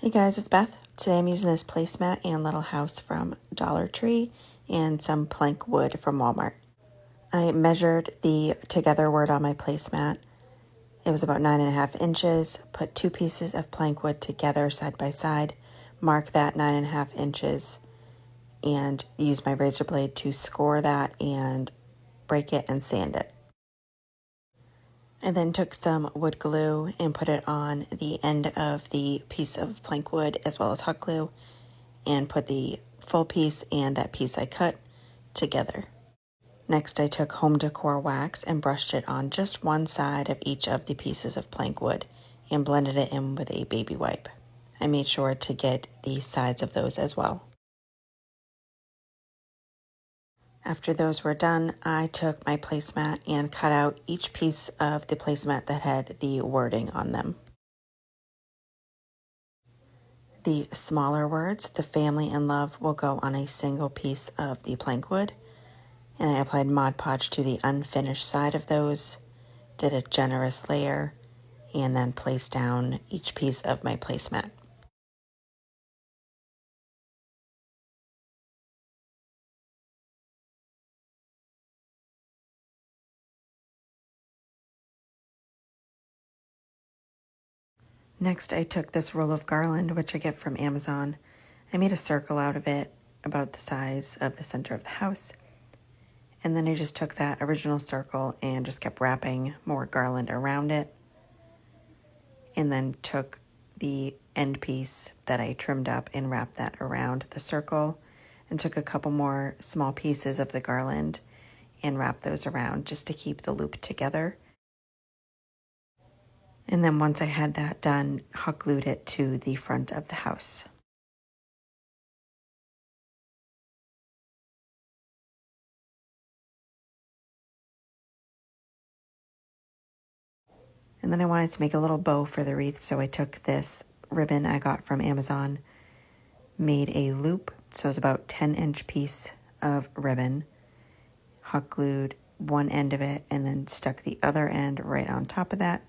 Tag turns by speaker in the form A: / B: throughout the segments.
A: Hey guys, it's Beth. Today I'm using this placemat and little house from Dollar Tree and some plank wood from Walmart. I measured the together word on my placemat. It was about 9.5 inches. Put 2 pieces of plank wood together side by side, mark that 9.5 inches, and use my razor blade to score that and break it and sand it. I then took some wood glue and put it on the end of the piece of plank wood as well as hot glue and put the full piece and that piece I cut together. Next, I took home decor wax and brushed it on just one side of each of the pieces of plank wood and blended it in with a baby wipe. I made sure to get the sides of those as well. After those were done, I took my placemat and cut out each piece of the placemat that had the wording on them. The smaller words, the family and love, will go on a single piece of the plank wood. And I applied Mod Podge to the unfinished side of those, did a generous layer, and then placed down each piece of my placemat. Next, I took this roll of Garland, which I get from Amazon. I made a circle out of it about the size of the center of the house. And then I just took that original circle and just kept wrapping more garland around it. And then took the end piece that I trimmed up and wrapped that around the circle, and took a couple more small pieces of the garland and wrapped those around just to keep the loop together. And then once I had that done, hot glued it to the front of the house. And then I wanted to make a little bow for the wreath, so I took this ribbon I got from Amazon, made a loop, so it was about 10-inch piece of ribbon, hot glued one end of it, and then stuck the other end right on top of that,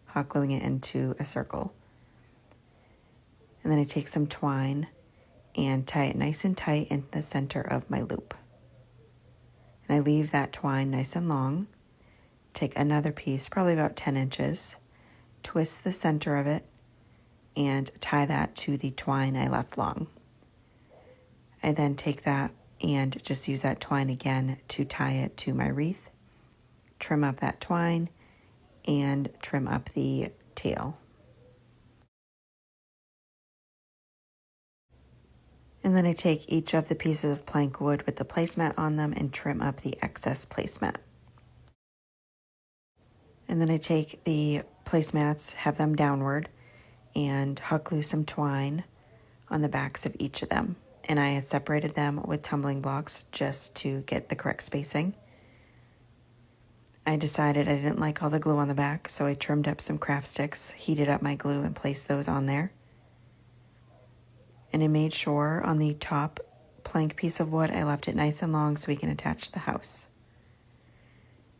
A: hot gluing it into a circle. And then I take some twine and tie it nice and tight in the center of my loop. And I leave that twine nice and long. Take another piece, probably about 10 inches, twist the center of it, and tie that to the twine I left long. I then take that and just use that twine again to tie it to my wreath, trim up that twine, and trim up the tail. And then I take each of the pieces of plank wood with the placemat on them and trim up the excess placemat. And then I take the placemats, have them downward, and hot glue some twine on the backs of each of them. And I had separated them with tumbling blocks just to get the correct spacing. I decided I didn't like all the glue on the back, so I trimmed up some craft sticks, heated up my glue, and placed those on there. And I made sure on the top plank piece of wood, I left it nice and long so we can attach the house.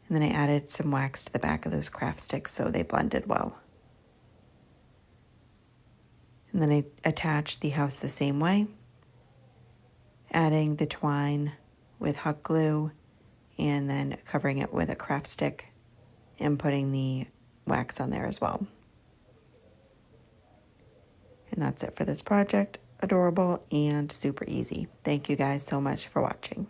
A: And then I added some wax to the back of those craft sticks so they blended well. And then I attached the house the same way, adding the twine with hot glue and then covering it with a craft stick and putting the wax on there as well. And that's it for this project. Adorable and super easy. Thank you guys so much for watching.